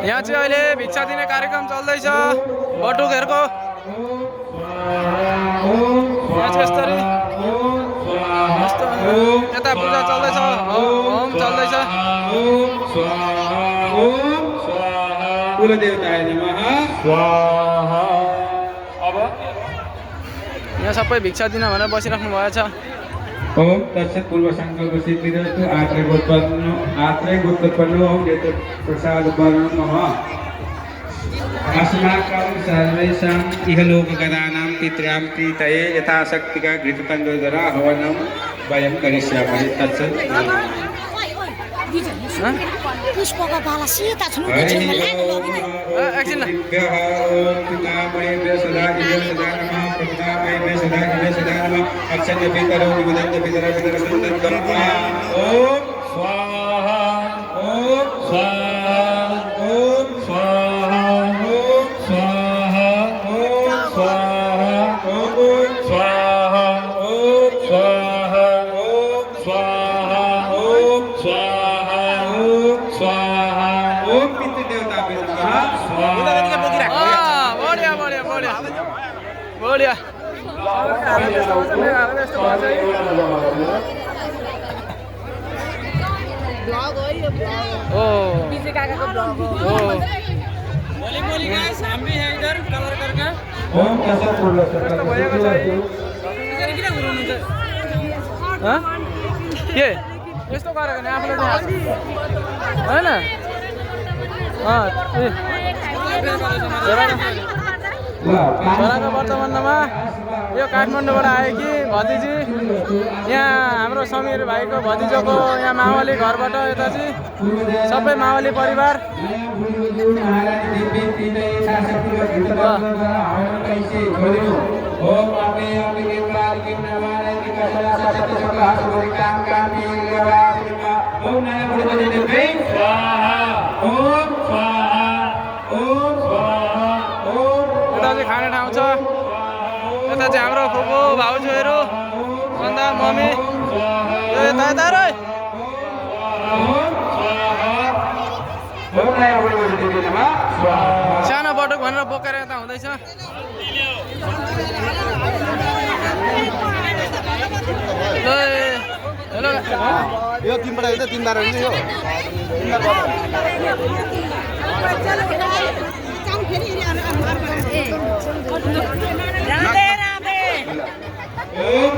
यहाँ चाहिँ अहिले भिक्षा दिने कार्यक्रम चल्दैछ बटुकहरूको। यहाँ चाहिँ यसरी यता पूजा चल्दैछ, होम चल्दैछ। अब यहाँ सबै भिक्षा दिन भनेर बसिराख्नु भएछ। ओम तत्सत् पूर्व संकल्प सिद्धिरस्तु आत्रे गोत्रोत्पन्नो ओम नेत्र प्रसाद वर्णो नमः। अस्माकं सर्वेषां इहलोकगतानां पितॄणां प्रीतये यथाशक्तिका घृततण्डुलद्वारा हवनं वयं करिष्यामः। तत्सत्। पुष्पको बाला सीता छुनु एकछिन ओम पितामहेभ्यः सदा नमः। प्रपितामहेभ्यः सदा नमः। अक्षन्य पितरौ निवदन्त पितरौ पितरसन्ततं ओम स्वाहा ओम स्वाहा ओम स्वाहा ओम स्वाहा ओम स्वाहा ओम स्वाहा ओम स्वाहा ओम स्वाहा ओम स्वाहा ओम स्वाहा ओम पितृदेवता स्वाहा। बढिया बढिया बढिया बढिया। ब्लॉग हो यो ब्लॉग। ओ पीछे काकाको ब्लॉग हो। मोली गाइस हम भी हैं इधर कलर करके। ओम तत्सत् पूर्व कस्तो भएको छ किन घुराउनुहुन्छ? ह के यस्तो गरेको नि आफूले थाहा छ हैन? छोराको वर्तमानमा यो काठमाडौँबाट आयो कि भतिजी, यहाँ हाम्रो समीर भाइको भतिजोको यहाँ मावली घरबाट यता चाहिँ सबै मावली परिवार। यता चाहिँ खाने ठाउँ छ। यता चाहिँ हाम्रो फुपू भाउजूहरू अन्त मम्मी यो यता यता रे सानो बटुक भनेर बोकेर यता हुँदैछ। हेलो यो तिनबाट होइन तिनबाट होइन यो राधे राधे। ओम